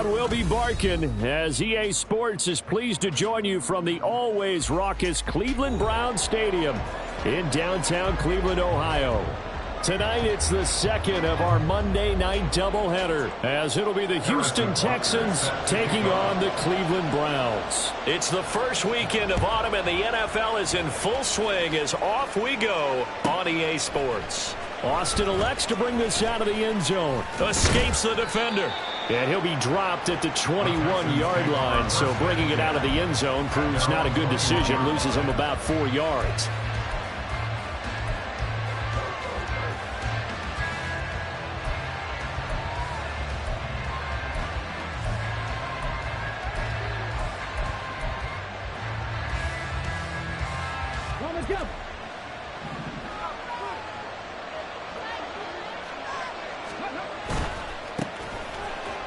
We'll be barking as EA Sports is pleased to join you from the always raucous Cleveland Browns Stadium in downtown Cleveland, Ohio. Tonight, it's the second of our Monday night doubleheader, as it'll be the Houston Texans taking on the Cleveland Browns. It's the first weekend of autumn, and the NFL is in full swing as off we go on EA Sports. Austin elects to bring this out of the end zone. Escapes the defender. And he'll be dropped at the 21-yard line, so bringing it out of the end zone proves not a good decision, loses him about 4 yards.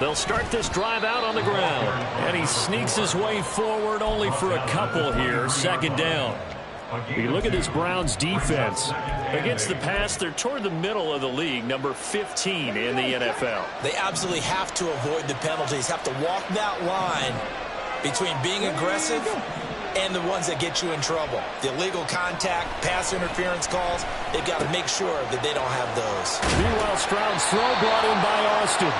They'll start this drive out on the ground. And he sneaks his way forward only for a couple here. Second down. You look at this Browns defense. Against the pass, they're toward the middle of the league, number 15 in the NFL. They absolutely have to avoid the penalties, have to walk that line between being aggressive and the ones that get you in trouble. The illegal contact, pass interference calls, they've got to make sure that they don't have those. Meanwhile, Stroud's throw brought in by Austin.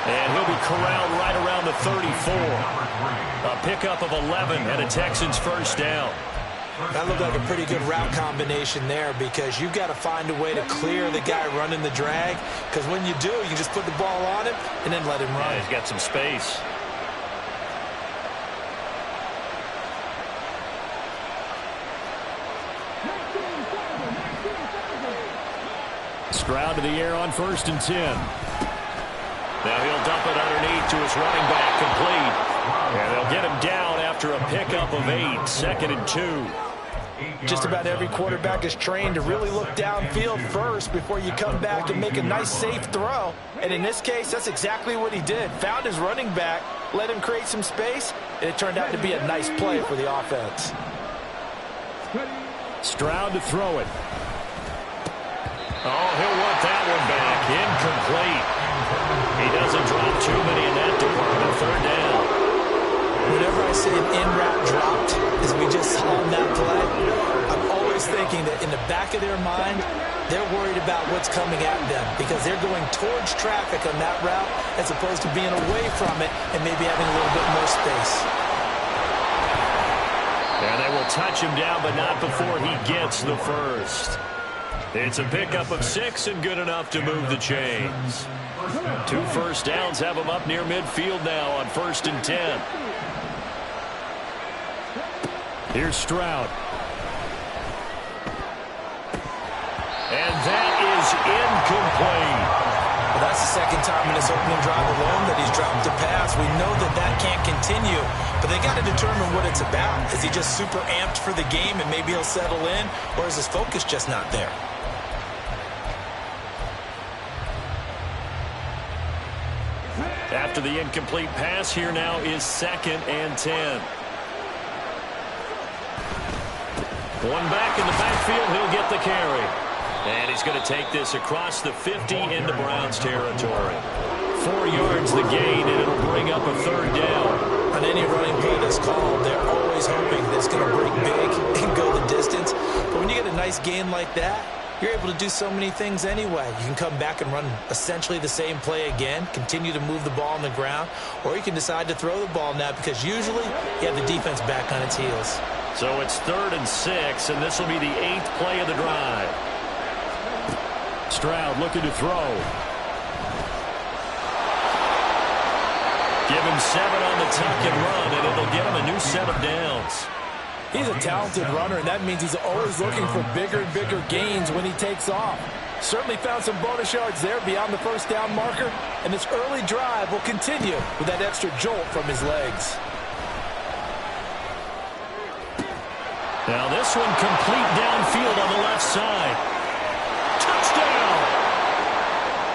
And he'll be corralled right around the 34. A pickup of 11 and a Texans first down. That looked like a pretty good route combination there, because you've got to find a way to clear the guy running the drag, because when you do, you just put the ball on him and then let him run. Yeah, he's got some space. Stroud to the air on 1st and 10. Now he'll dump it underneath to his running back, complete. And they'll get him down after a pickup of 8, 2nd and 2. Just about every quarterback is trained to really look downfield first before you come back and make a nice, safe throw. And in this case, that's exactly what he did. Found his running back, let him create some space, and it turned out to be a nice play for the offense. Stroud to throw it. Oh, he'll want that one back. Incomplete. He doesn't drop too many in that department. 3rd down. Whenever I say an in-route dropped, as we just saw on that play, I'm always thinking that in the back of their mind, they're worried about what's coming at them, because they're going towards traffic on that route as opposed to being away from it and maybe having a little bit more space. And they will touch him down, but not before he gets the first. It's a pickup of 6 and good enough to move the chains. 2 first downs have him up near midfield now on 1st and 10. Here's Stroud. And that is incomplete. Well, that's the second time in this opening drive alone that he's dropped a pass. We know that that can't continue, but they got to determine what it's about. Is he just super amped for the game and maybe he'll settle in, or is his focus just not there? After the incomplete pass, here now is 2nd and 10. One back in the backfield, he'll get the carry. And he's going to take this across the 50 into Browns territory. 4 yards the gain, and it'll bring up a 3rd down. On any running play that's called, they're always hoping that it's going to break big and go the distance. But when you get a nice gain like that, you're able to do so many things anyway. You can come back and run essentially the same play again, continue to move the ball on the ground, or you can decide to throw the ball now, because usually you have the defense back on its heels. So it's 3rd and 6, and this will be the 8th play of the drive. Stroud looking to throw. Give him 7 on the tuck and run, and it'll get him a new set of downs. He's a talented runner, and that means he's always looking for bigger and bigger gains when he takes off. Certainly found some bonus yards there beyond the 1st down marker, and this early drive will continue with that extra jolt from his legs. Now this one complete downfield on the left side. Touchdown!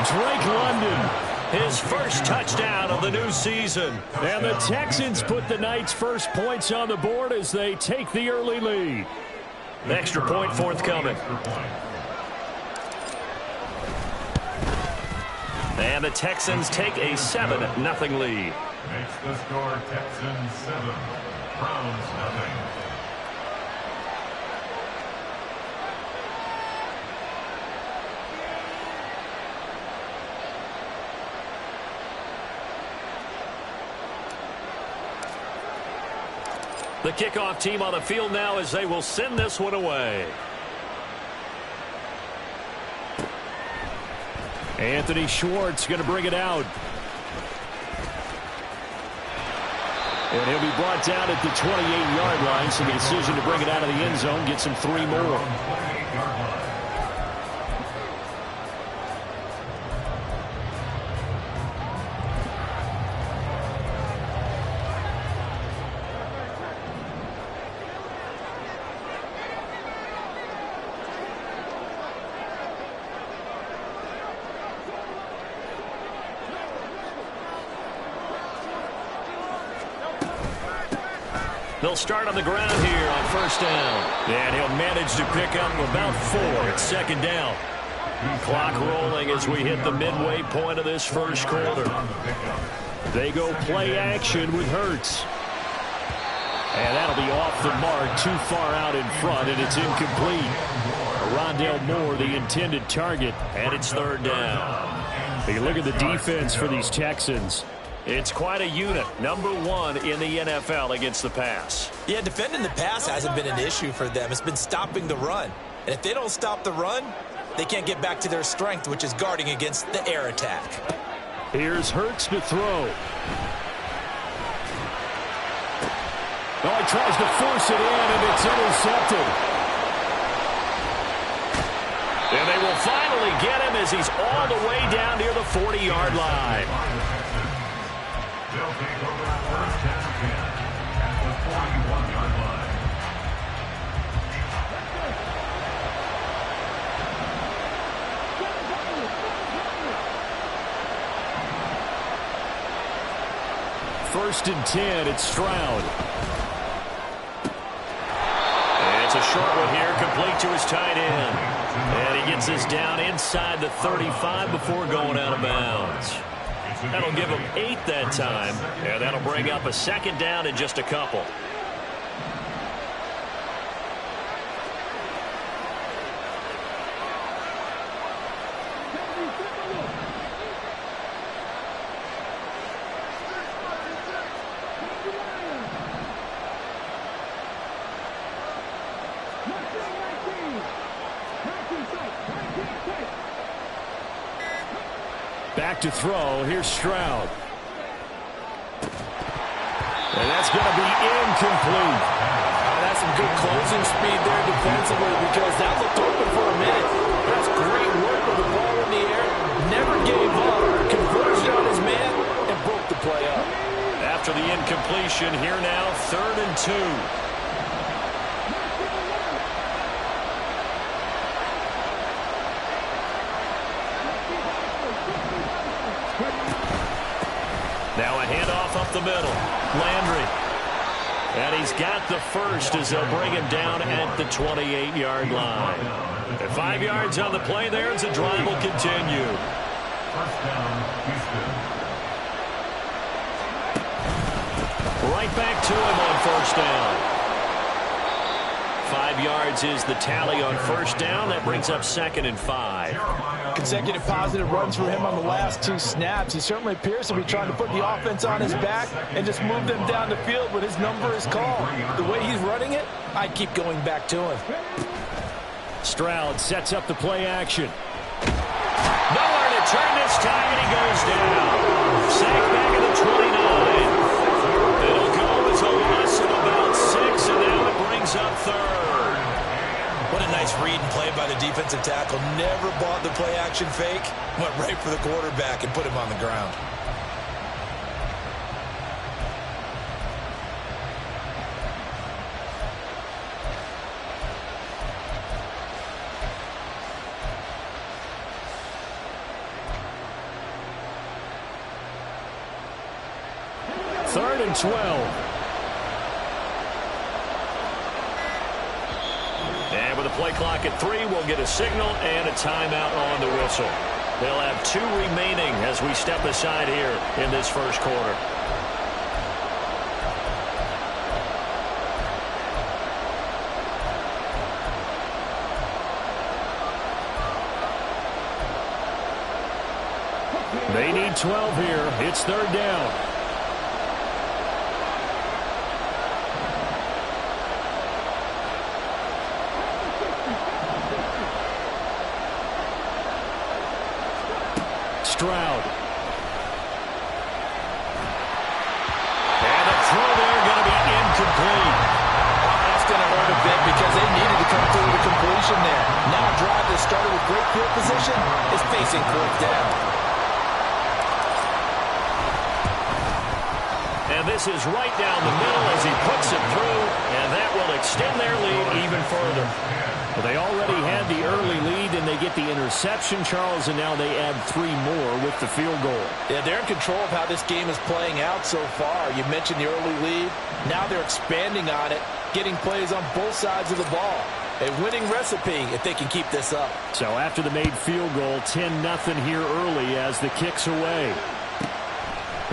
Drake London, his first touchdown of the new season. And the Texans put the Knights' first points on the board as they take the early lead. An extra point forthcoming. And the Texans take a 7-0 lead. Makes the score Texans 7, Browns 0. The kickoff team on the field now as they will send this one away. Anthony Schwartz going to bring it out. And he'll be brought down at the 28-yard line, so the decision to bring it out of the end zone gets him 3 more. They'll start on the ground here on first down. And he'll manage to pick up about 4 at second down. Clock rolling as we hit the midway point of this first quarter. They go play action with Hurts. And that'll be off the mark, too far out in front, and it's incomplete. Rondale Moore, the intended target, and it's third down. You look at the defense for these Texans. It's quite a unit. Number 1 in the NFL against the pass. Yeah, defending the pass hasn't been an issue for them. It's been stopping the run. And if they don't stop the run, they can't get back to their strength, which is guarding against the air attack. Here's Hurts to throw. Oh, he tries to force it in, and it's intercepted. And they will finally get him as he's all the way down near the 40-yard line. They'll take over first and 10 at the 41-yard line. First and 10, it's Stroud. And it's a short one here, complete to his tight end. And he gets this down inside the 35 before going out of bounds. That'll give him 8 that time, and that'll bring up a second down in just a couple. Back to throw. Here's Stroud. And that's going to be incomplete. That's some good closing speed there defensively because that looked open for a minute. That's great work with the ball in the air. Never gave up. Converged on his man and broke the play up. After the incompletion, here now, 3rd and 2. Now a handoff up the middle. Landry. And he's got the first as they'll bring him down at the 28-yard line. And 5 yards on the play there as the drive will continue. First down, Houston. Right back to him on first down. 5 yards is the tally on first down. That brings up 2nd and 5. Consecutive positive runs for him on the last 2 snaps. He certainly appears to be trying to put the offense on his back and just move them down the field when his number is called. The way he's running it, I keep going back to him. Stroud sets up the play action. Nowhere to turn this time, and he goes down. Sacked back at the 29. It'll go as a loss of about 6, and now it brings up 3rd. What a nice read and play by the defensive tackle. Never bought the play action fake. Went right for the quarterback and put him on the ground. Third and 12. And with a play clock at 3, we'll get a signal and a timeout on the whistle. They'll have 2 remaining as we step aside here in this first quarter. They need 12 here. It's 3rd down. Stroud. And the throw there going to be incomplete. That's going to hurt a bit because they needed to come through the completion there. Now a drive that started with great field position is facing 4th down. And this is right down the middle as he puts it through, and that will extend their lead even further. Well, they already had the early lead, and they get the interception, Charles, and now they add 3 more with the field goal. Yeah, they're in control of how this game is playing out so far. You mentioned the early lead. Now they're expanding on it, getting plays on both sides of the ball. A winning recipe if they can keep this up. So after the made field goal, 10-0 here early as the kick's away.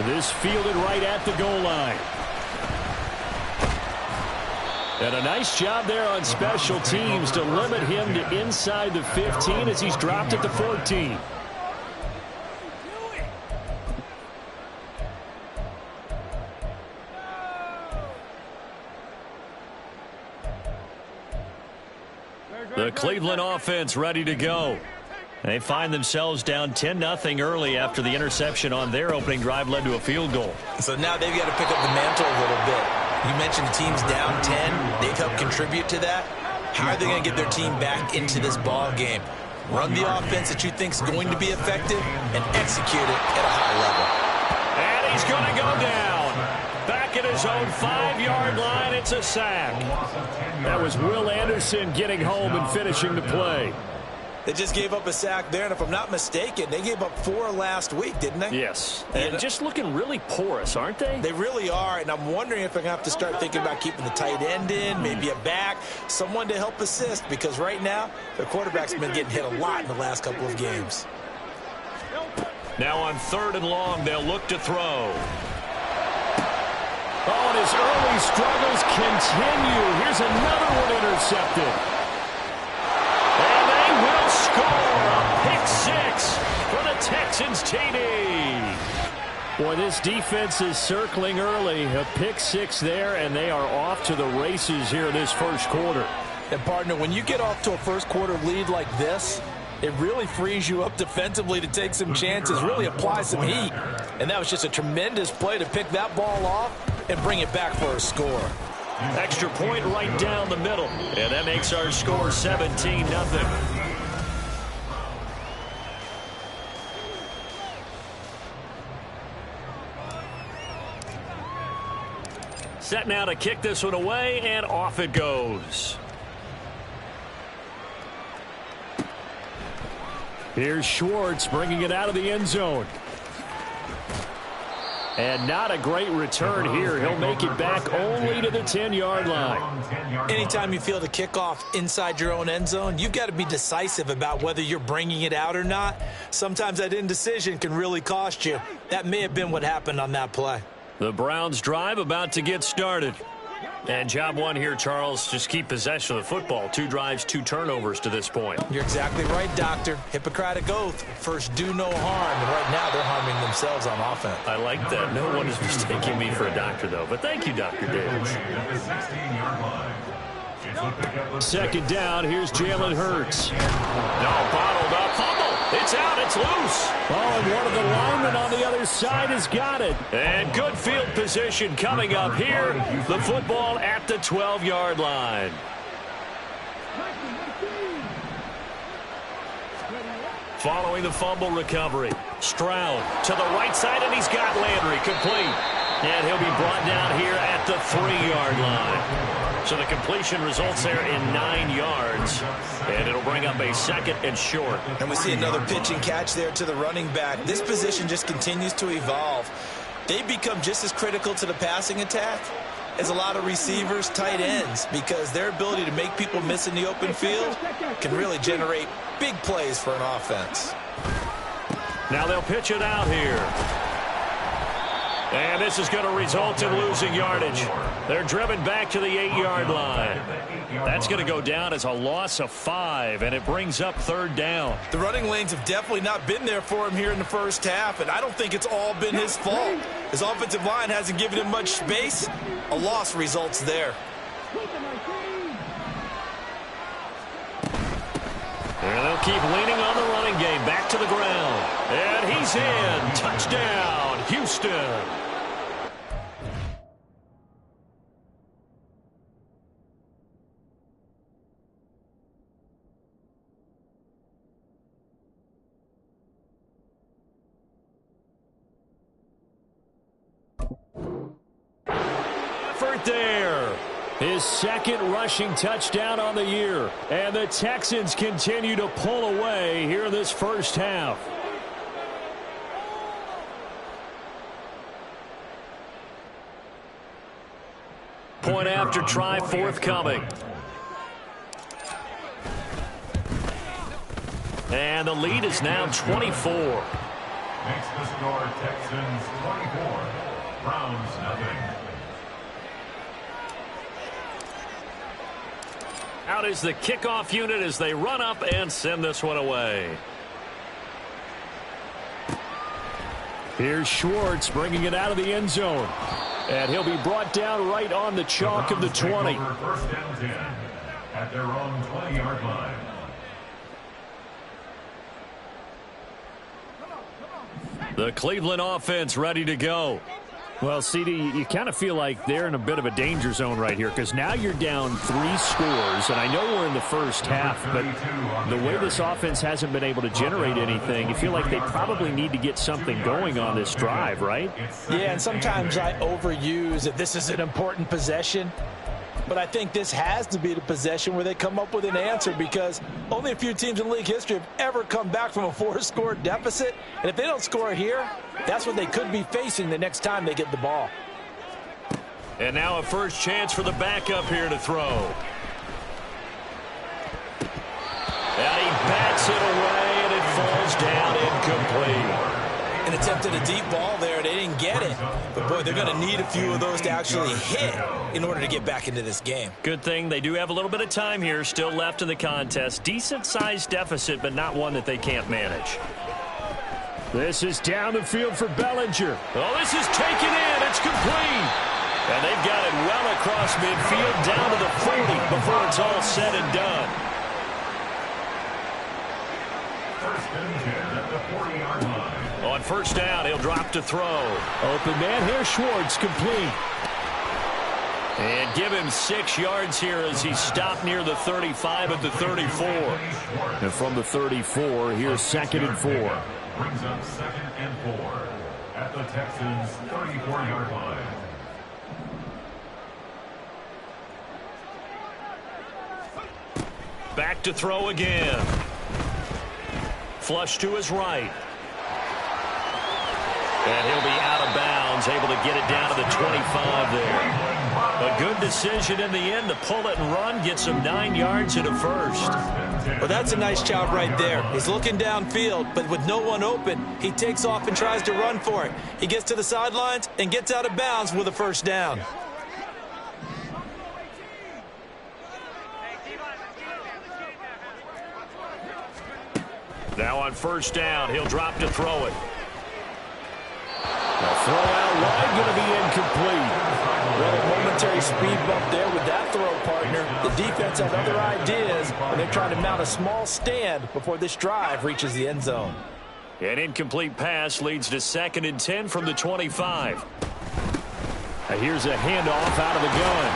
This fielded right at the goal line. And a nice job there on special teams to limit him to inside the 15 as he's dropped at the 14. The Cleveland offense ready to go. They find themselves down 10-0 early after the interception on their opening drive led to a field goal. So now they've got to pick up the mantle a little bit. You mentioned the team's down 10. They've helped contribute to that. How are they going to get their team back into this ball game? Run the offense that you think is going to be effective and execute it at a high level. And he's going to go down. Back at his own 5-yard line, it's a sack. That was Will Anderson getting home and finishing the play. They just gave up a sack there, and if I'm not mistaken, they gave up 4 last week, didn't they? Yes. And just looking really porous, aren't they? They really are, and I'm wondering if they're going to have to start thinking about keeping the tight end in, maybe a back, someone to help assist, because right now, their quarterback's been getting hit a lot in the last couple of games. Now on 3rd and long, they'll look to throw. Oh, and his early struggles continue. Here's another one intercepted. And they will score a pick 6 for the Texans TD. Boy, this defense is circling early. A pick 6 there, and they are off to the races here this first quarter. And, partner, when you get off to a first quarter lead like this, it really frees you up defensively to take some chances, really apply some heat. And that was just a tremendous play to pick that ball off and bring it back for a score. Extra point right down the middle. And that makes our score 17-0. Set now to kick this one away, and off it goes. Here's Schwartz bringing it out of the end zone. And not a great return here. He'll make it back only to the 10-yard line. Anytime you feel the kickoff inside your own end zone, you've got to be decisive about whether you're bringing it out or not. Sometimes that indecision can really cost you. That may have been what happened on that play. The Browns drive about to get started. And job one here, Charles, just keep possession of the football. 2 drives, 2 turnovers to this point. You're exactly right, Doctor. Hippocratic oath. First, do no harm. And right now, they're harming themselves on offense. I like that. No one is mistaking me for a doctor, though. But thank you, Dr. Davis. 2nd down. Here's Jalen Hurts. No, bottled up. Fumble. It's out. It's loose. Oh, and one of the linemen on the other side has got it. And good field position coming up here. The football at the 12-yard line. Following the fumble recovery. Stroud to the right side, and he's got Landry complete. And he'll be brought down here at the 3-yard line. So the completion results there in 9 yards. And it'll bring up a 2nd and short. And we see another pitch and catch there to the running back. This position just continues to evolve. They become just as critical to the passing attack as a lot of receivers, tight ends, because their ability to make people miss in the open field can really generate big plays for an offense. Now they'll pitch it out here. And this is going to result in losing yardage. They're driven back to the 8-yard line. That's going to go down as a loss of 5, and it brings up 3rd down. The running lanes have definitely not been there for him here in the first half, and I don't think it's all been his fault. His offensive line hasn't given him much space. A loss results there. And they'll keep leaning on the running game. Back to the ground. And he's in. Touchdown, Houston. Effort there. His 2nd rushing touchdown on the year. And the Texans continue to pull away here in this first half. Point after try forthcoming. And the lead is now 24. Makes the score Texans 24. Browns nothing. Out is the kickoff unit as they run up and send this one away. Here's Schwartz bringing it out of the end zone. And he'll be brought down right on the chalk of the 20. First down 10 at their own 20-yard line. The Cleveland offense ready to go. Well, CD, you kind of feel like they're in a bit of a danger zone right here because now you're down 3 scores, and I know we're in the first half, but the way this offense hasn't been able to generate anything, you feel like they probably need to get something going on this drive, right? Yeah, and sometimes I overuse that this is an important possession. But I think this has to be the possession where they come up with an answer because only a few teams in league history have ever come back from a 4-score deficit. And if they don't score here, that's what they could be facing the next time they get the ball. And now a first chance for the backup here to throw. And he bats it away, and it falls down incomplete. An attempt at a deep ball there. They didn't get it. But, boy, they're going to need a few of those to actually hit in order to get back into this game. Good thing they do have a little bit of time here still left in the contest. Decent-sized deficit, but not one that they can't manage. This is down the field for Bellinger. Oh, this is taken in. It's complete. And they've got it well across midfield down to the 40 before it's all said and done. First and 10 at the 40-yard line. On first down, he'll drop to throw. Open man here, Schwartz, complete. And give him 6 yards here as he stopped near the 35 at the 34. And from the 34, here's 2nd and 4. Brings up 2nd and 4 at the Texans' 34-yard line. Back to throw again. Flush to his right. And he'll be out of bounds, able to get it down to the 25 there. A good decision in the end to pull it and run, get some 9 yards and a first. Well, that's a nice job right there. He's looking downfield, but with no one open, he takes off and tries to run for it. He gets to the sidelines and gets out of bounds with a first down. Now on first down, he'll drop to throw it. The throw out wide going to be incomplete. Well, a momentary speed bump there with that throw, partner. The defense has other ideas, and they're trying to mount a small stand before this drive reaches the end zone. An incomplete pass leads to 2nd and 10 from the 25. Now here's a handoff out of the gun.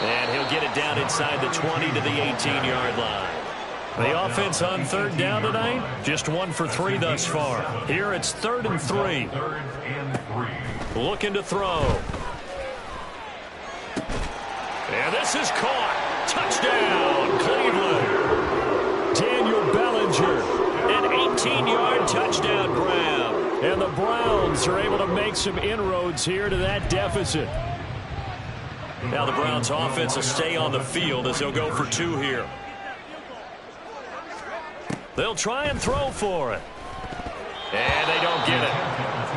And he'll get it down inside the 20 to the 18-yard line. The offense on 3rd down tonight, just 1 for 3 thus far. Here it's 3rd and 3. 3rd and 3. Looking to throw. And this is caught. Touchdown, Cleveland. Daniel Bellinger, an 18-yard touchdown grab. And the Browns are able to make some inroads here to that deficit. Now the Browns offense will stay on the field as they'll go for 2 here. They'll try and throw for it. And they don't get it.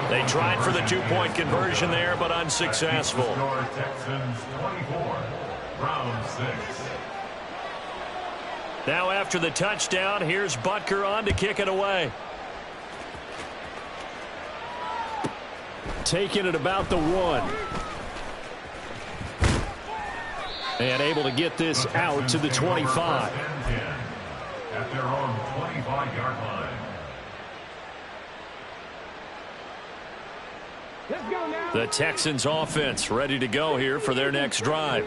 They tried for the two-point conversion there, but unsuccessful. Texans 24, round 6. Now after the touchdown, here's Butker on to kick it away. Taking it about the 1. And able to get this out to the 25. At their own 25-yard line. The Texans offense ready to go here for their next drive.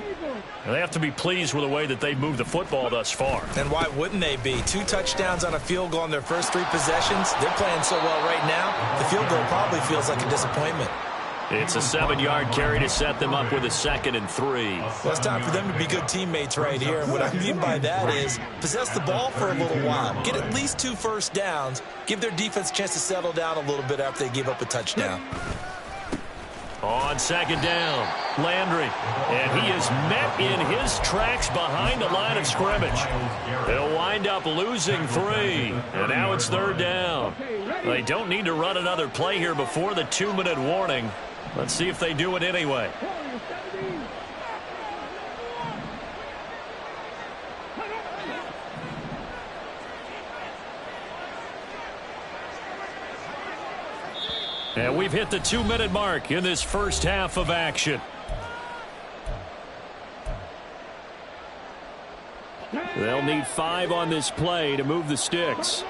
They have to be pleased with the way that they've moved the football thus far. And why wouldn't they be? 2 touchdowns on a field goal in their first 3 possessions. They're playing so well right now, the field goal probably feels like a disappointment. It's a 7-yard carry to set them up with a 2nd and 3. Well, it's time for them to be good teammates right here. And what I mean by that is possess the ball for a little while. Get at least 2 first downs. Give their defense a chance to settle down a little bit after they give up a touchdown. On 2nd down, Landry. And he is met in his tracks behind the line of scrimmage. They'll wind up losing 3. And now it's 3rd down. They don't need to run another play here before the 2-minute warning. Let's see if they do it anyway. And we've hit the 2-minute mark in this first half of action. They'll need 5 on this play to move the sticks.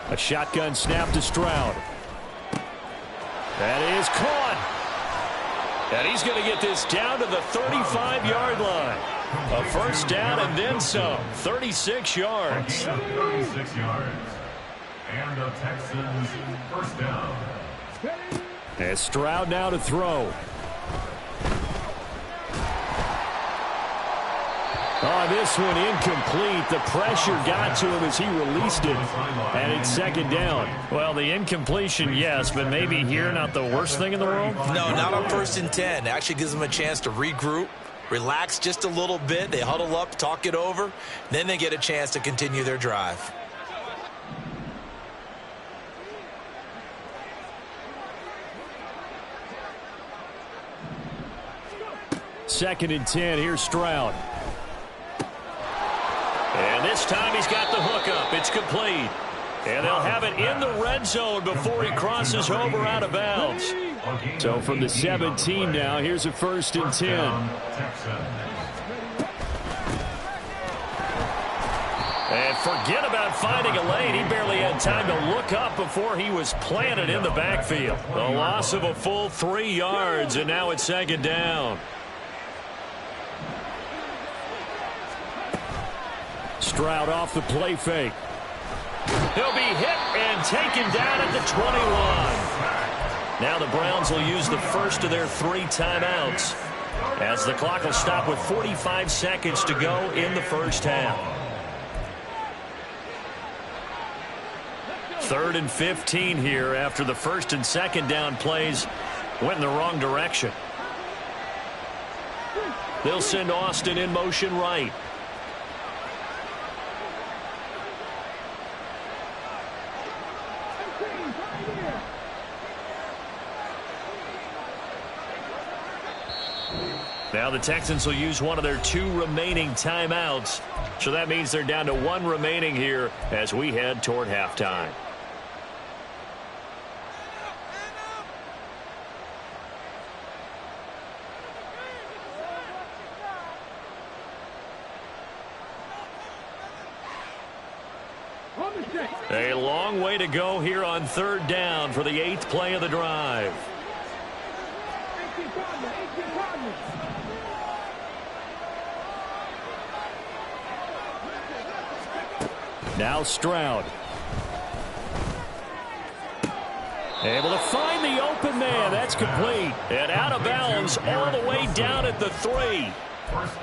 A shotgun snap to Stroud. That is caught. And he's going to get this down to the 35-yard line. A first down and then some. 36 yards. 36 yards. And the Texans first down. And Stroud now to throw. Oh, this one incomplete. The pressure got to him as he released it. And it's 2nd down. Well, the incompletion, yes, but maybe here not the worst thing in the world? No, not on 1st and 10. It actually gives them a chance to regroup, relax just a little bit. They huddle up, talk it over. Then they get a chance to continue their drive. Second and 10. Here's Stroud. And this time he's got the hook up. It's complete. And they'll have it in the red zone before he crosses over out of bounds. So from the 17 now, here's a 1st and 10. And forget about finding a lane. He barely had time to look up before he was planted in the backfield. The loss of a full 3 yards, and now it's 2nd down. Stroud off the play fake. He'll be hit and taken down at the 21. Now the Browns will use the first of their 3 timeouts as the clock will stop with 45 seconds to go in the first half. 3rd and 15 here after the 1st and 2nd down plays went in the wrong direction. They'll send Austin in motion right. Now the Texans will use one of their 2 remaining timeouts. So that means they're down to 1 remaining here as we head toward halftime. A long way to go here on 3rd down for the 8th play of the drive. Now Stroud. Able to find the open man. That's complete. And out of bounds all the way down at the 3.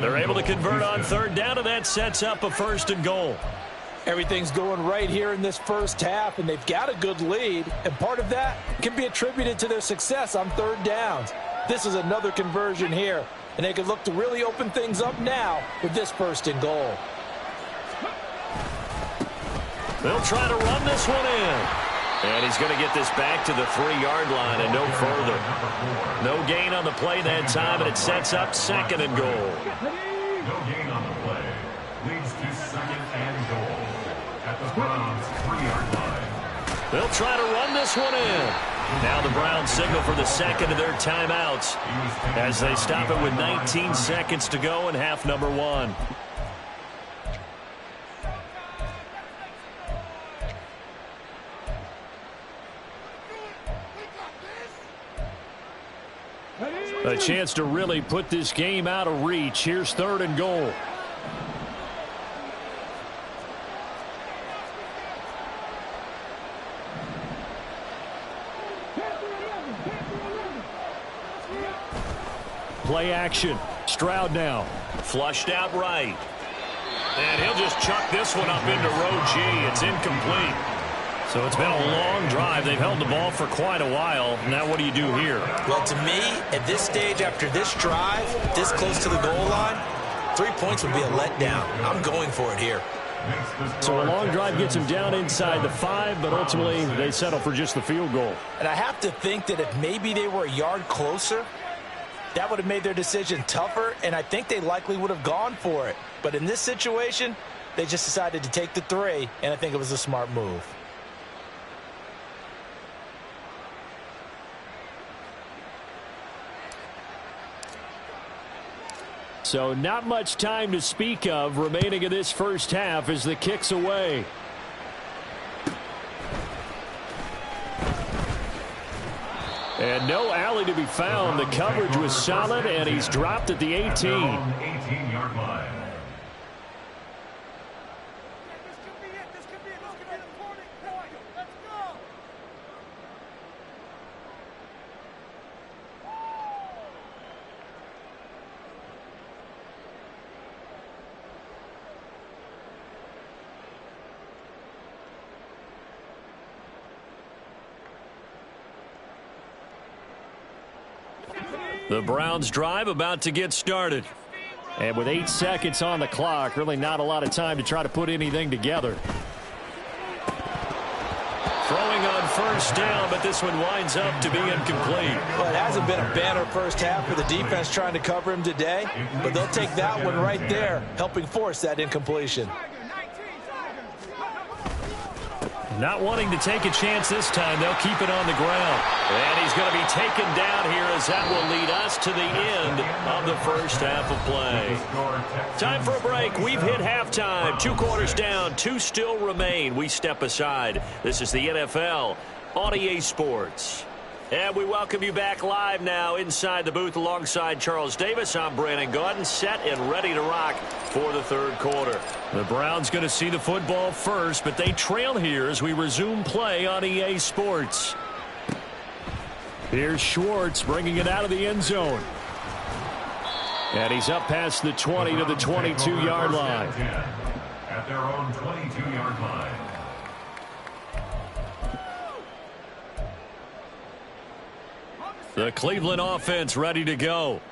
They're able to convert on 3rd down, and that sets up a 1st and goal. Everything's going right here in this first half, and they've got a good lead. And part of that can be attributed to their success on 3rd downs. This is another conversion here, and they could look to really open things up now with this first and goal. They'll try to run this one in. And he's going to get this back to the 3-yard line and no further. No gain on the play that time, and it sets up second and goal. No gain on the play. Leads to second and goal at the Browns' 3-yard line. They'll try to run this one in. Now the Browns signal for the second of their timeouts as they stop it with 19 seconds to go in half number 1. A chance to really put this game out of reach. Here's third and goal. Play action. Stroud now. Flushed out right. And he'll just chuck this one up into row G. It's incomplete. So it's been a long drive. They've held the ball for quite a while. Now what do you do here? Well, to me, at this stage, after this drive, this close to the goal line, 3 points would be a letdown. I'm going for it here. So a long drive gets him down inside the 5, but ultimately they settle for just the field goal. And I have to think that if maybe they were a yard closer, that would have made their decision tougher, and I think they likely would have gone for it. But in this situation, they just decided to take the 3, and I think it was a smart move. So not much time to speak of remaining in this first half as the kick's away. And no alley to be found. The coverage was solid, and he's dropped at the 18. 18-yard line. The Browns drive about to get started. And with 8 seconds on the clock, really not a lot of time to try to put anything together. Throwing on first down, but this one winds up to be incomplete. Well, it hasn't been a banner first half for the defense trying to cover him today, but they'll take that one right there, helping force that incompletion. Not wanting to take a chance this time, they'll keep it on the ground. And he's going to be taken down here as that will lead us to the end of the first half of play. Time for a break. We've hit halftime. 2 quarters down, 2 still remain. We step aside. This is the NFL on EA Sports. And we welcome you back live now inside the booth alongside Charles Davis. I'm Brandon Gaudin, set and ready to rock for the third quarter. The Browns going to see the football first, but they trail here as we resume play on EA Sports. Here's Schwartz bringing it out of the end zone. And he's up past the 20 to the 22-yard line. At their own 22-yard line. The Cleveland offense ready to go.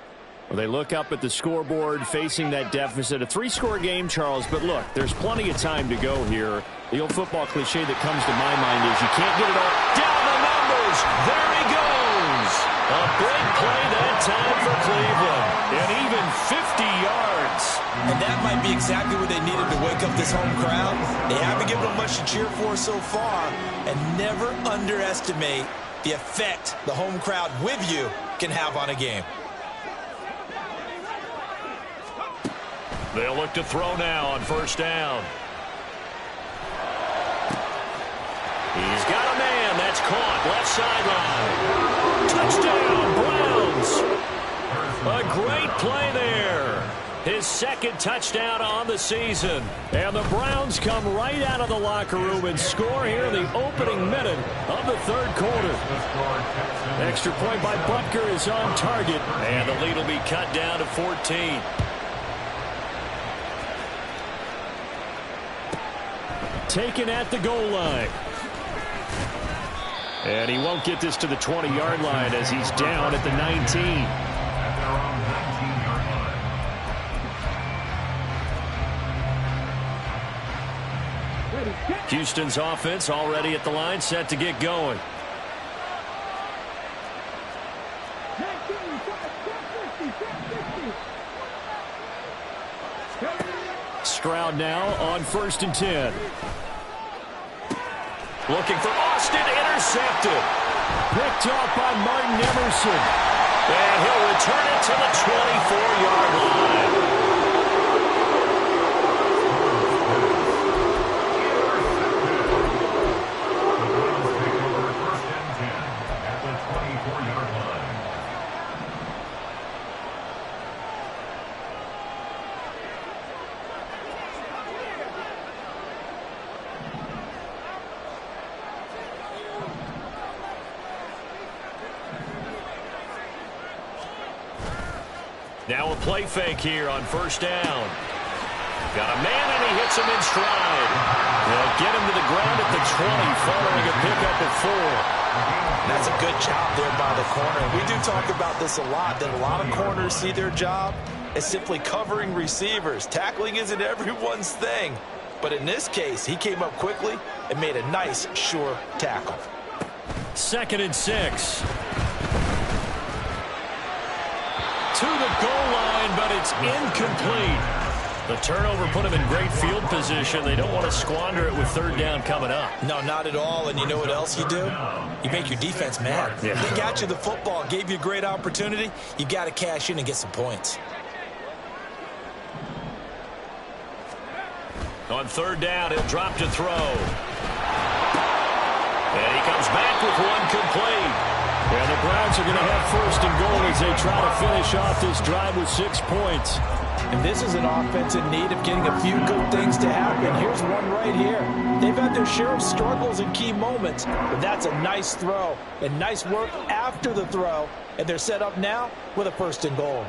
Well, they look up at the scoreboard facing that deficit. A 3-score game, Charles, but look, there's plenty of time to go here. The old football cliche that comes to my mind is you can't get it all. Down the numbers. There he goes. A big play that time for Cleveland. And even 50 yards. And that might be exactly what they needed to wake up this home crowd. They haven't given them much to cheer for so far. And never underestimate the effect the home crowd with you can have on a game. They'll look to throw now on first down. He's got a man. That's caught. Left sideline. Touchdown, Browns. A great play there. His second touchdown on the season. And the Browns come right out of the locker room and score here in the opening minute of the third quarter. Extra point by Butker is on target. And the lead will be cut down to 14. Taken at the goal line. And he won't get this to the 20-yard line as he's down at the 19. Houston's offense already at the line, set to get going. Stroud now on 1st and 10. Looking for Austin, intercepted. Picked off by Martin Emerson. And he'll return it to the 24-yard line. Now a play fake here on 1st down. Got a man, and he hits him in stride. They'll get him to the ground at the 20, following a pickup at 4. That's a good job there by the corner. We do talk about this a lot, that a lot of corners see their job as simply covering receivers. Tackling isn't everyone's thing. But in this case, he came up quickly and made a nice, sure tackle. 2nd and 6. To the goal line, but it's incomplete. The turnover put him in great field position. They don't want to squander it with 3rd down coming up. No, not at all. And you know what else you do? You make your defense mad. Yeah. They got you the football, gave you a great opportunity. You got to cash in and get some points. On 3rd down, he'll drop to throw. And he comes back with one complete. And the Browns are going to have 1st and goal as they try to finish off this drive with 6 points. And this is an offense in need of getting a few good things to happen. Here's one right here. They've had their share of struggles in key moments, but that's a nice throw and nice work after the throw. And they're set up now with a 1st and goal.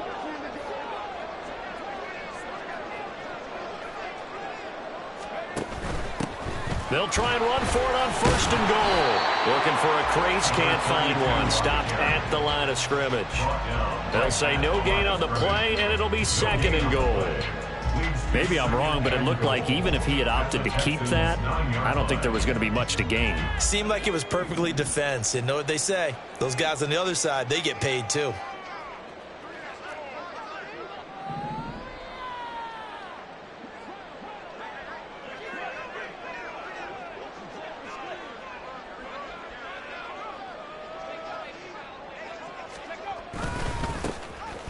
They'll try and run for it on 1st and goal. Looking for a crease, can't find one. Stopped at the line of scrimmage. They'll say no gain on the play, and it'll be 2nd and goal. Maybe I'm wrong, but it looked like even if he had opted to keep that, I don't think there was going to be much to gain. Seemed like it was perfectly defense. And know what they say? Those guys on the other side, they get paid too.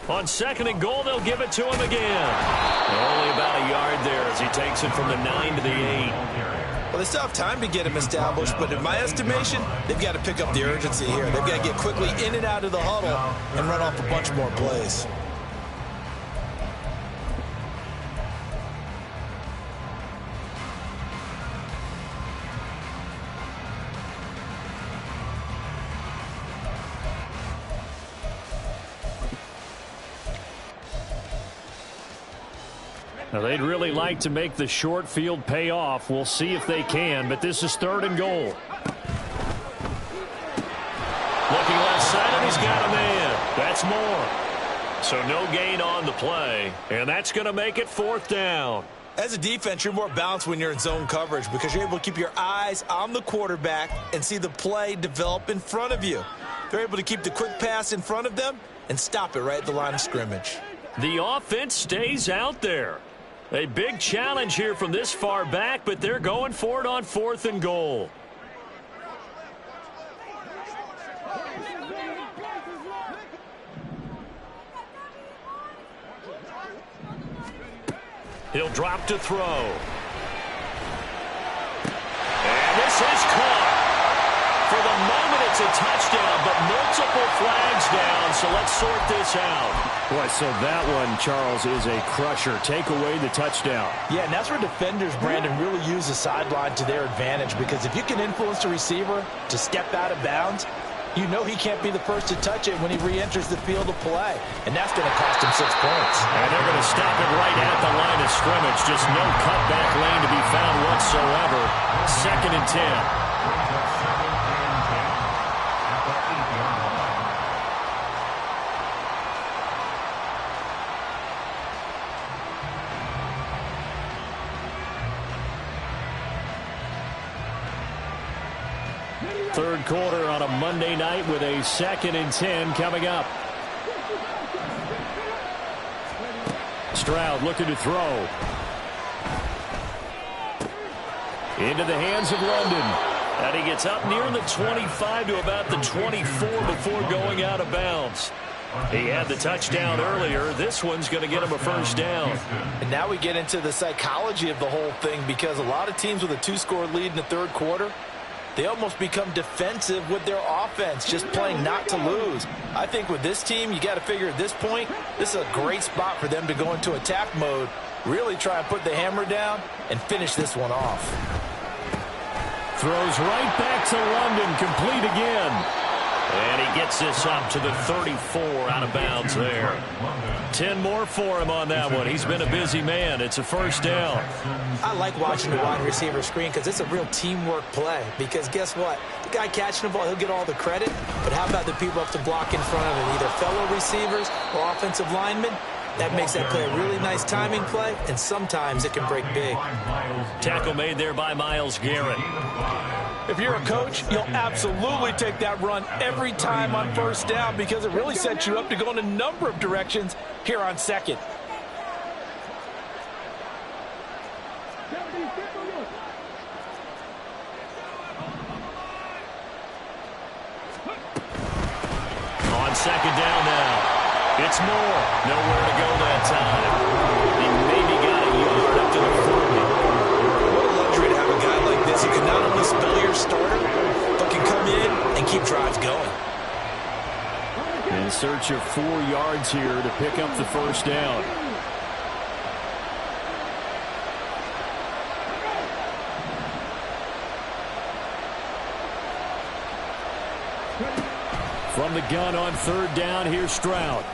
On 2nd and goal, they'll give it to him again. Only about a yard there as he takes it from the 9 to the 8. Well, they still have time to get him established, but in my estimation, they've got to pick up the urgency here. They've got to get quickly in and out of the huddle and run off a bunch more plays. Now, they'd really like to make the short field pay off. We'll see if they can, but this is 3rd and goal. Looking left side, and he's got a man. That's more. So no gain on the play, and that's going to make it 4th down. As a defense, you're more balanced when you're in zone coverage because you're able to keep your eyes on the quarterback and see the play develop in front of you. They're able to keep the quick pass in front of them and stop it right at the line of scrimmage. The offense stays out there. A big challenge here from this far back, but they're going for it on 4th and goal. He'll drop to throw. And this is caught. For the moment, it's a touchdown, but multiple flags down, so let's sort this out. Boy, so that one, Charles, is a crusher. Take away the touchdown. Yeah, and that's where defenders, Brandon, really use the sideline to their advantage because if you can influence the receiver to step out of bounds, you know he can't be the first to touch it when he re-enters the field of play, and that's going to cost him 6 points. And they're going to stop it right at the line of scrimmage. Just no cutback lane to be found whatsoever. 2nd and 10. Third quarter on a Monday night with a 2nd and 10 coming up. Stroud looking to throw. Into the hands of London. And he gets up near the 25 to about the 24 before going out of bounds. He had the touchdown earlier. This one's going to get him a first down. And now we get into the psychology of the whole thing, because a lot of teams with a 2-score lead in the third quarter, they almost become defensive with their offense, just playing not to lose. I think with this team, you got to figure at this point, this is a great spot for them to go into attack mode, really try and put the hammer down and finish this one off. Throws right back to London, complete again. And he gets this up to the 34 out of bounds there. 10 more for him on that one. He's been a busy man. It's a first down. I like watching the wide receiver screen because it's a real teamwork play. Because guess what? The guy catching the ball, he'll get all the credit. But how about the people up to block in front of him? Either fellow receivers or offensive linemen. That makes that play a really nice timing play, and sometimes it can break big. Tackle made there by Myles Garrett. If you're a coach, you'll absolutely take that run every time on first down, because it really sets you up to go in a number of directions here on second. On second down now. It's Moore. Nowhere to go that time. He maybe got a yard up to the 40. What a luxury to have a guy like this who can not only spell your starter, but can come in and keep drives going. In search of 4 yards here to pick up the first down. From the gun on third down, here's Stroud.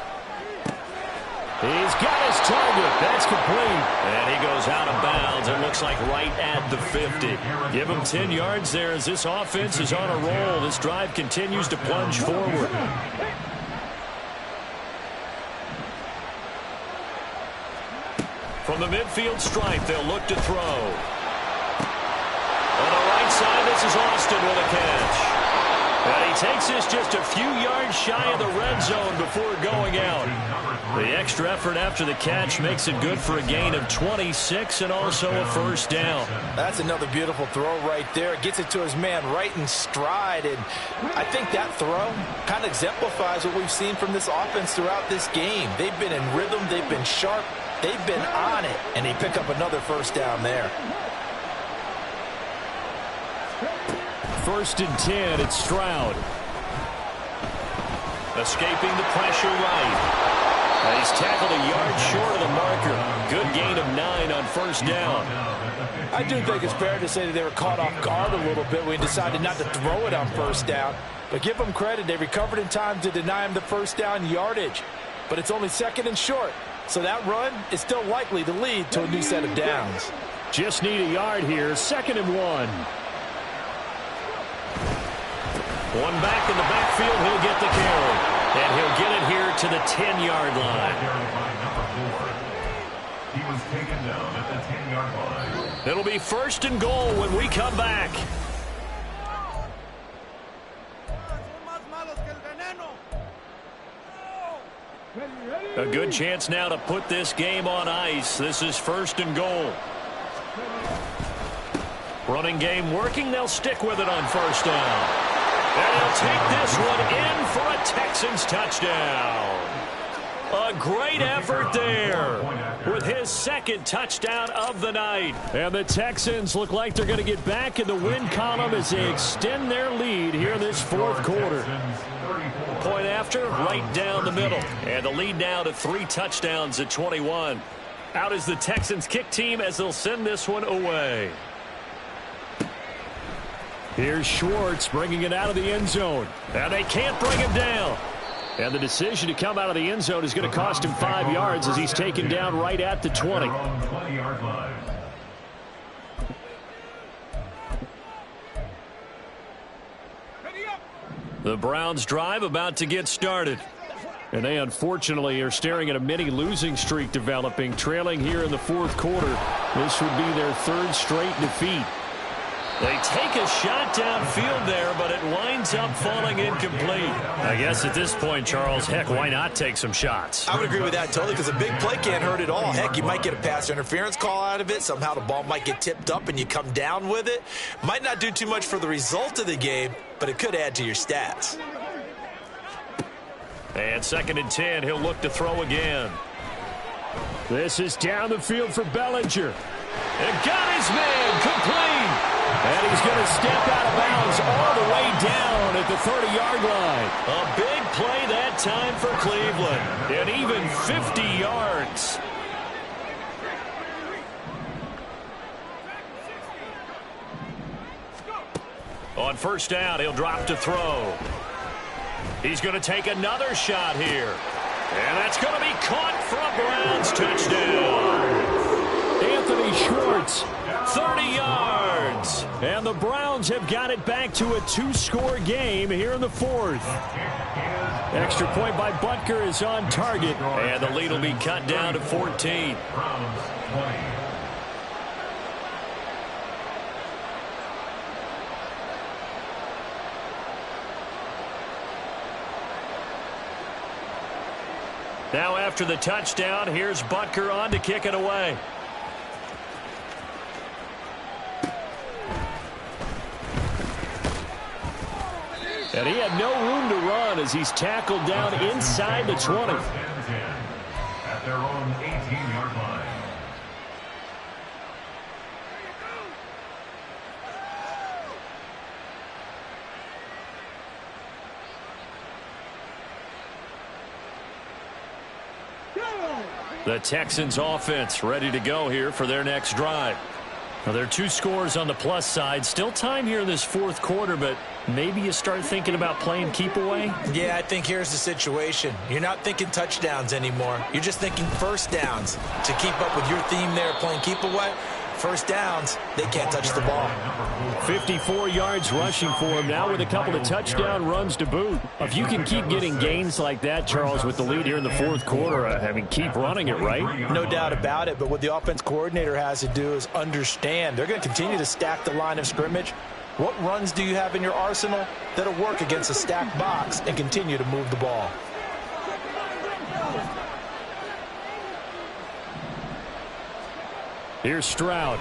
He's got his target. That's complete. And he goes out of bounds. It looks like right at the 50. Give him 10 yards there as this offense is on a roll. This drive continues to plunge forward. From the midfield stripe, they'll look to throw. On the right side, this is Austin with a catch. And he takes this just a few yards shy of the red zone before going out. The extra effort after the catch makes it good for a gain of 26 and also a first down. That's another beautiful throw right there. Gets it to his man right in stride. And I think that throw kind of exemplifies what we've seen from this offense throughout this game. They've been in rhythm. They've been sharp. They've been on it. And they pick up another first down there. First and 10, it's Stroud. Escaping the pressure right. And he's tackled a yard short of the marker. Good gain of 9 on first down. I do think it's fair to say that they were caught off guard a little bit when he decided not to throw it on first down. But give them credit. They recovered in time to deny him the first down yardage. But it's only second and short. So that run is still likely to lead to a new set of downs. Just need a yard here. 2nd and 1. One back in the backfield, he'll get the carry. And he'll get it here to the 10-yard line. He was taken down at the 10-yard line. It'll be 1st and goal when we come back. A good chance now to put this game on ice. This is 1st and goal. Running game working. They'll stick with it on first down. And he'll take this one in for a Texans touchdown. A great effort there with his 2nd touchdown of the night. And the Texans look like they're going to get back in the win column as they extend their lead here in this 4th quarter. Point after, right down the middle. And the lead now to 3 touchdowns at 21. Out is the Texans kick team as they'll send this one away. Here's Schwartz bringing it out of the end zone. And they can't bring him down. And the decision to come out of the end zone is going to cost him 5 yards as he's taken down right at the 20. The Browns drive about to get started. And they unfortunately are staring at a mini losing streak developing, trailing here in the 4th quarter. This would be their 3rd straight defeat. They take a shot downfield there, but it winds up falling incomplete. I guess at this point, Charles, heck, why not take some shots? I would agree with that totally, because a big play can't hurt at all. Heck, you might get a pass interference call out of it. Somehow the ball might get tipped up and you come down with it. Might not do too much for the result of the game, but it could add to your stats. And 2nd and 10, he'll look to throw again. This is down the field for Bellinger. And got his man complete. And he's going to step out of bounds all the way down at the 30-yard line. A big play that time for Cleveland. And even 50 yards. On 1st down, he'll drop to throw. He's going to take another shot here. And that's going to be caught for a Browns touchdown. Anthony Schwartz, 30 yards. And the Browns have got it back to a 2-score game here in the 4th. Extra point by Butker is on target. And the lead will be cut down to 14. Browns 20. Now after the touchdown, here's Butker on to kick it away. And he had no room to run as he's tackled down inside the 20. At their own 18-yard line. The Texans offense ready to go here for their next drive. Now, there are 2 scores on the plus side. Still time here in this 4th quarter, but maybe you start thinking about playing keep away? Yeah, I think here's the situation. You're not thinking touchdowns anymore. You're just thinking 1st downs. To keep up with your theme there, playing keep away, 1st downs, they can't touch the ball. 54 yards rushing for him now with a couple of touchdown runs to boot. If you can keep getting gains like that, Charles, with the lead here in the 4th quarter, I mean, keep running it, right? No doubt about it, but what the offense coordinator has to do is understand. They're going to continue to stack the line of scrimmage. What runs do you have in your arsenal that'll work against a stacked box and continue to move the ball? Here's Stroud.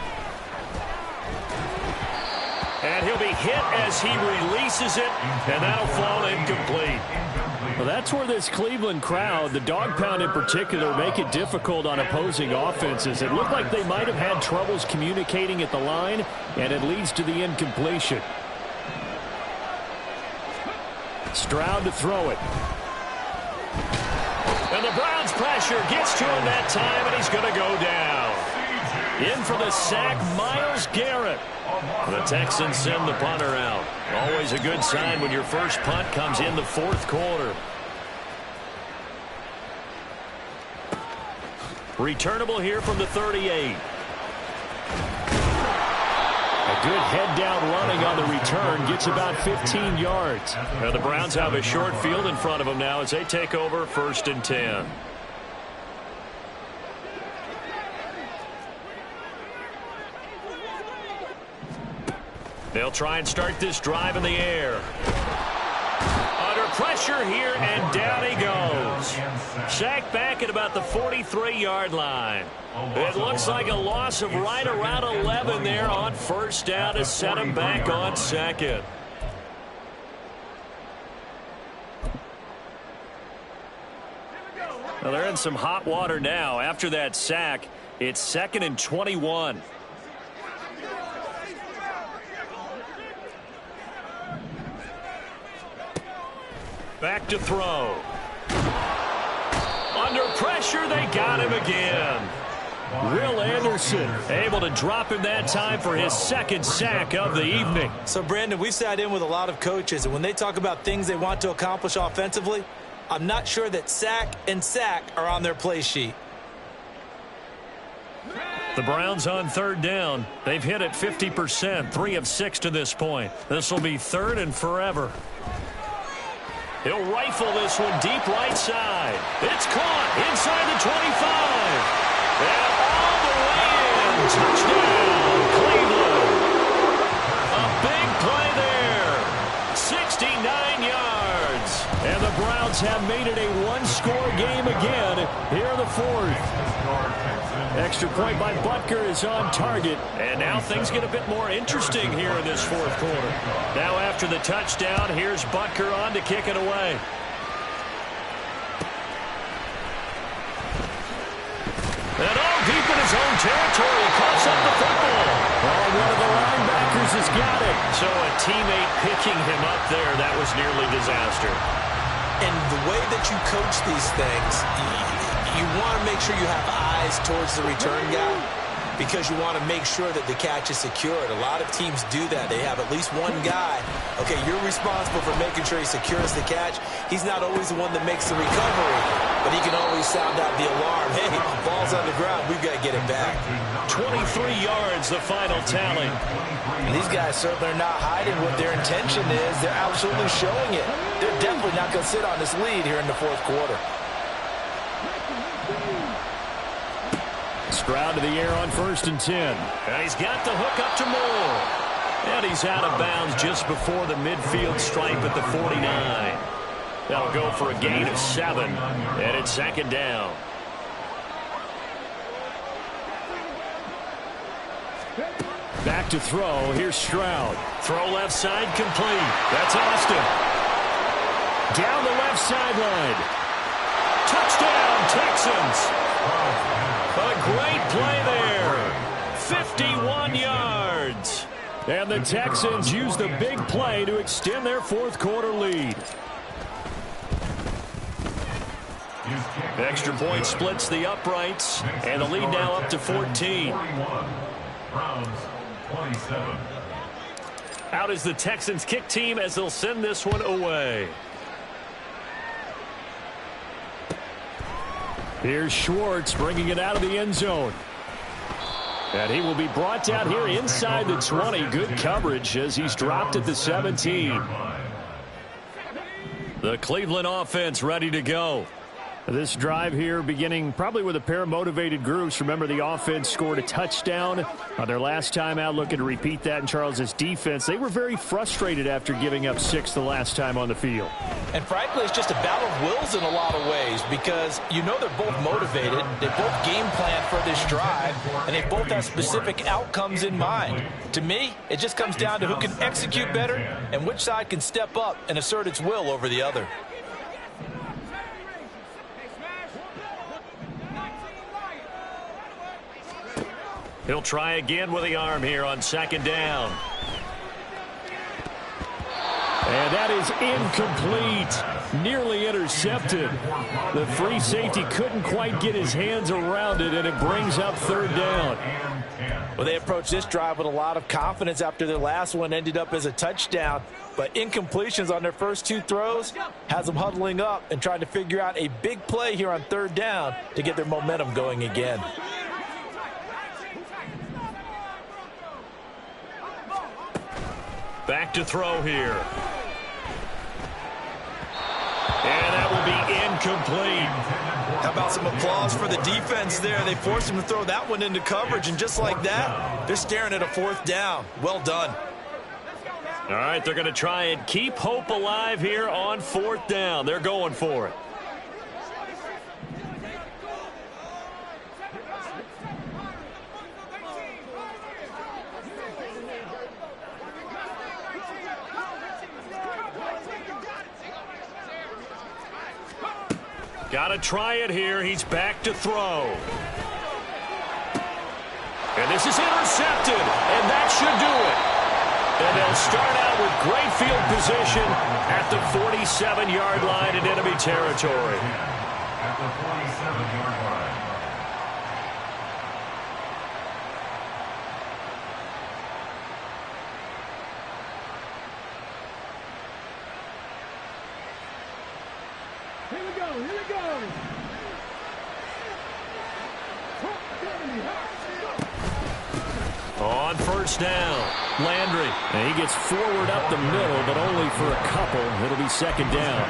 And he'll be hit as he releases it, and that'll fall incomplete. Well, that's where this Cleveland crowd, the dog pound in particular, make it difficult on opposing offenses. It looked like they might have had troubles communicating at the line, and it leads to the incompletion. Stroud to throw it. And the Browns pressure gets to him that time, and he's going to go down. In for the sack, Myles Garrett. The Texans send the punter out. Always a good sign when your first punt comes in the 4th quarter. Returnable here from the 38. A good head-down running on the return. Gets about 15 yards. Now the Browns have a short field in front of them now as they take over 1st and 10. They'll try and start this drive in the air. Under pressure here, and down he goes. Sacked back at about the 43-yard line. It looks like a loss of right around 11 there on 1st down to set him back on 2nd. Well, they're in some hot water now. After that sack, it's 2nd and 21. Back to throw. Under pressure, they got him again. Will Anderson able to drop him that time for his 2nd sack of the evening. So, Brandon, we sat in with a lot of coaches, and when they talk about things they want to accomplish offensively, I'm not sure that sack and sack are on their play sheet. The Browns on 3rd down. They've hit it 50%, 3 of 6 to this point. This will be 3rd and forever. He'll rifle this one deep right side. It's caught inside the 25. And all the way in. Touchdown, Cleveland. A have made it a one-score game again here in the fourth. Extra point by Butker is on target. And now things get a bit more interesting here in this fourth quarter. Now after the touchdown, here's Butker on to kick it away. And all deep in his own territory, coughs up the football. Oh, one of the linebackers has got it. So a teammate picking him up there, that was nearly disaster. And the way that you coach these things, you want to make sure you have eyes towards the return guy because you want to make sure that the catch is secured. A lot of teams do that. They have at least one guy. Okay, you're responsible for making sure he secures the catch. He's not always the one that makes the recovery, but he can always sound out the alarm. Hey, ball's on the ground. We've got to get it back. 23 yards, the final tally. And these guys certainly are not hiding what their intention is. They're absolutely showing it. They're definitely not going to sit on this lead here in the fourth quarter. Stroud to the air on 1st and 10. And he's got the hook up to Moore. And he's out of bounds just before the midfield stripe at the 49. That'll go for a gain of 7. And it's 2nd down. Back to throw. Here's Stroud. Throw left side complete. That's Austin. Down the left sideline. Touchdown, Texans. A great play there. 51 yards. And the Texans use the big play to extend their fourth quarter lead. Extra point splits the uprights. And the lead now up to 14. Browns 27. Out is the Texans kick team as they'll send this one away. Here's Schwartz bringing it out of the end zone. And he will be brought down here inside the 20. Good coverage as he's dropped at the 17. The Cleveland offense ready to go. This drive here beginning probably with a pair of motivated groups. Remember, the offense scored a touchdown on their last time out, looking to repeat that in Charles's defense. They were very frustrated after giving up 6 the last time on the field. And frankly, it's just a battle of wills in a lot of ways because you know they're both motivated. They both game plan for this drive, and they both have specific outcomes in mind. To me, it just comes down to who can execute better and which side can step up and assert its will over the other. He'll try again with the arm here on 2nd down. And that is incomplete. Nearly intercepted. The free safety couldn't quite get his hands around it, and it brings up 3rd down. Well, they approached this drive with a lot of confidence after their last one ended up as a touchdown. But incompletions on their first 2 throws has them huddling up and trying to figure out a big play here on 3rd down to get their momentum going again. Back to throw here. And that will be incomplete. How about some applause for the defense there? They forced him to throw that one into coverage, and just like that, they're staring at a 4th down. Well done. All right, they're going to try and keep hope alive here on 4th down. They're going for it. Got to try it here. He's back to throw. And this is intercepted, and that should do it. And they'll start out with great field position at the 47-yard line in enemy territory. At the 47-yard line. Here we go, here we go. On 1st down, Landry. And he gets forward up the middle, but only for a couple. It'll be 2nd down.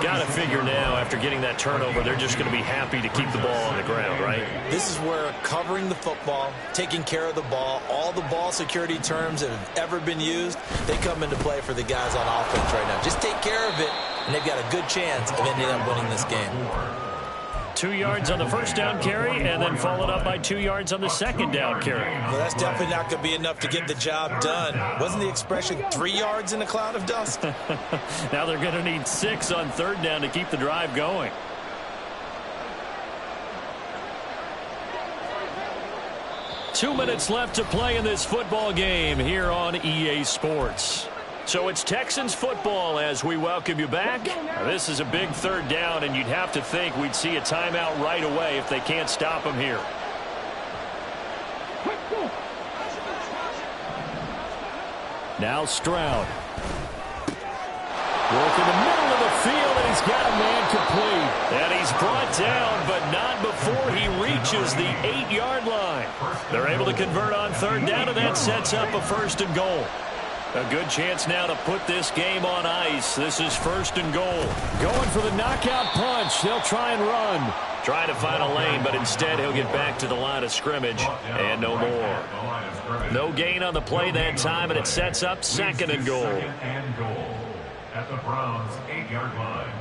Got to figure now, after getting that turnover, they're just going to be happy to keep the ball on the ground, right? This is where covering the football, taking care of the ball, all the ball security terms that have ever been used, they come into play for the guys on offense right now. Just take care of it, and they've got a good chance of ending up winning this game. 2 yards on the first down carry, and then followed up by 2 yards on the second down carry. Well, that's definitely not going to be enough to get the job done. Wasn't the expression 3 yards in a cloud of dust? Now they're going to need 6 on third down to keep the drive going. Two minutes left to play in this football game here on EA Sports. So it's Texans football as we welcome you back. Now, this is a big third down, and you'd have to think we'd see a timeout right away if they can't stop them here. Now Stroud. Work in the middle of the field, and he's got a man complete. And he's brought down, but not before he reaches the 8-yard line. They're able to convert on third down, and that sets up a 1st and goal. A good chance now to put this game on ice. This is 1st and goal. Going for the knockout punch. They'll try and run. Trying to find a lane, but instead he'll get back to the line of scrimmage, and no more. No gain on the play that time, and it sets up 2nd and goal. At the Browns' 8-yard line.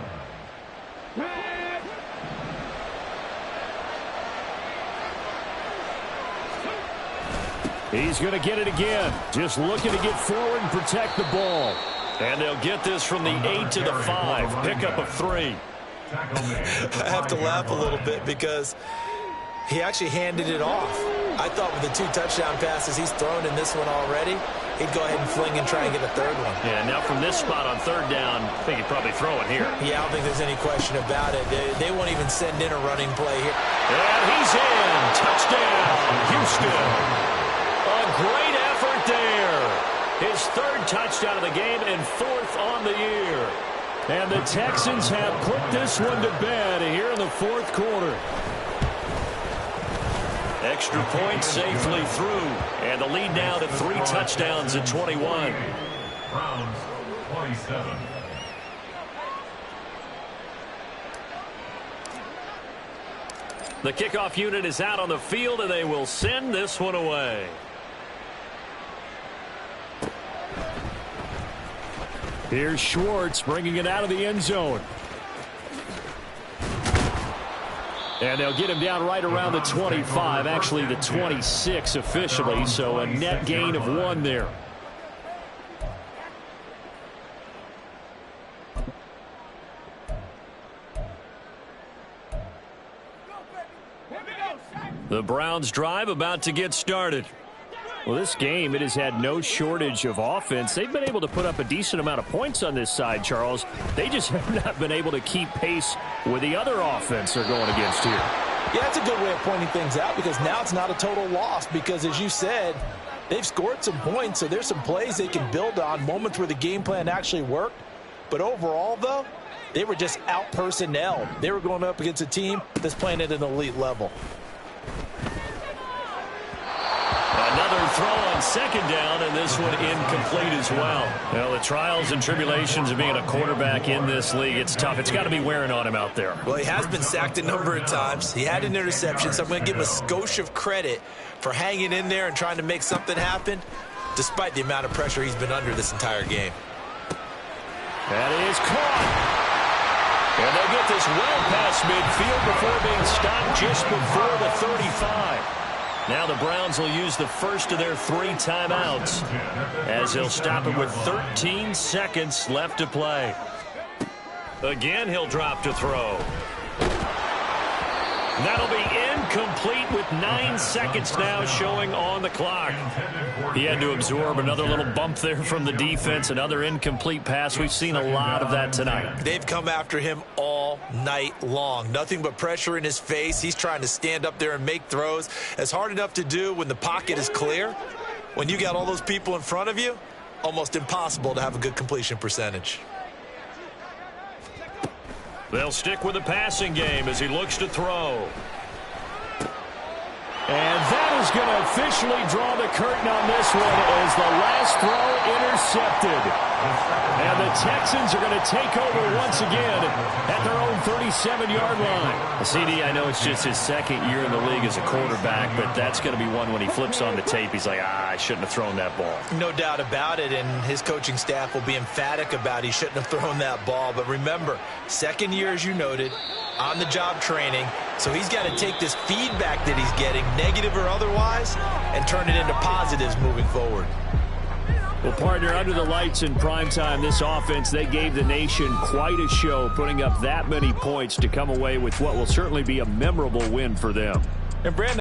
He's going to get it again. Just looking to get forward and protect the ball. And they'll get this from the 8 to the 5. Pickup of 3. I have to laugh a little bit because he actually handed it off. I thought with the 2 touchdown passes he's thrown in this one already, he'd go ahead and fling and try and get a 3rd one. Yeah, now from this spot on third down, I think he'd probably throw it here. Yeah, I don't think there's any question about it. They won't even send in a running play here. And he's in. Touchdown, Houston. A great effort there. His 3rd touchdown of the game and 4th on the year. And the Texans have put this one to bed here in the 4th quarter. Extra point safely through. And the lead now to 3 touchdowns at 21. Browns 27. The kickoff unit is out on the field, and they will send this one away. Here's Schwartz bringing it out of the end zone. And they'll get him down right around the 25, actually the 26 officially, so a net gain of 1 there. The Browns drive about to get started. Well, this game, it has had no shortage of offense. They've been able to put up a decent amount of points on this side, Charles. They just have not been able to keep pace with the other offense they're going against here. Yeah, that's a good way of pointing things out because now it's not a total loss because, as you said, they've scored some points, so there's some plays they can build on, moments where the game plan actually worked. But overall, though, they were just out-personnelled. They were going up against a team that's playing at an elite level. Another throw on second down, and this one incomplete as well. Well, the trials and tribulations of being a quarterback in this league, it's tough. It's got to be wearing on him out there. Well, he has been sacked a number of times. He had an interception, so I'm going to give him a skosh of credit for hanging in there and trying to make something happen, despite the amount of pressure he's been under this entire game. That is caught. And they'll get this well past midfield before being stopped just before the 35. Now the Browns will use the first of their 3 timeouts as they'll stop it with 13 seconds left to play. Again, he'll drop to throw. That'll be incomplete with 9 seconds now showing on the clock. He had to absorb another little bump there from the defense, another incomplete pass. We've seen a lot of that tonight. They've come after him all night long. Nothing but pressure in his face. He's trying to stand up there and make throws. It's hard enough to do when the pocket is clear. When you got all those people in front of you, almost impossible to have a good completion percentage. They'll stick with the passing game as he looks to throw. And that is going to officially draw the curtain on this one as the last throw intercepted. And the Texans are going to take over once again at their own 37-yard line. CD, I know it's just his second year in the league as a quarterback, but that's going to be one when he flips on the tape. He's like, I shouldn't have thrown that ball. No doubt about it, and his coaching staff will be emphatic about he shouldn't have thrown that ball. But remember, second year, as you noted, on-the-job training, so he's got to take this feedback that he's getting, negative or otherwise, and turn it into positives moving forward. Well, partner, under the lights in primetime, this offense, they gave the nation quite a show, putting up that many points to come away with what will certainly be a memorable win for them. And Brandon,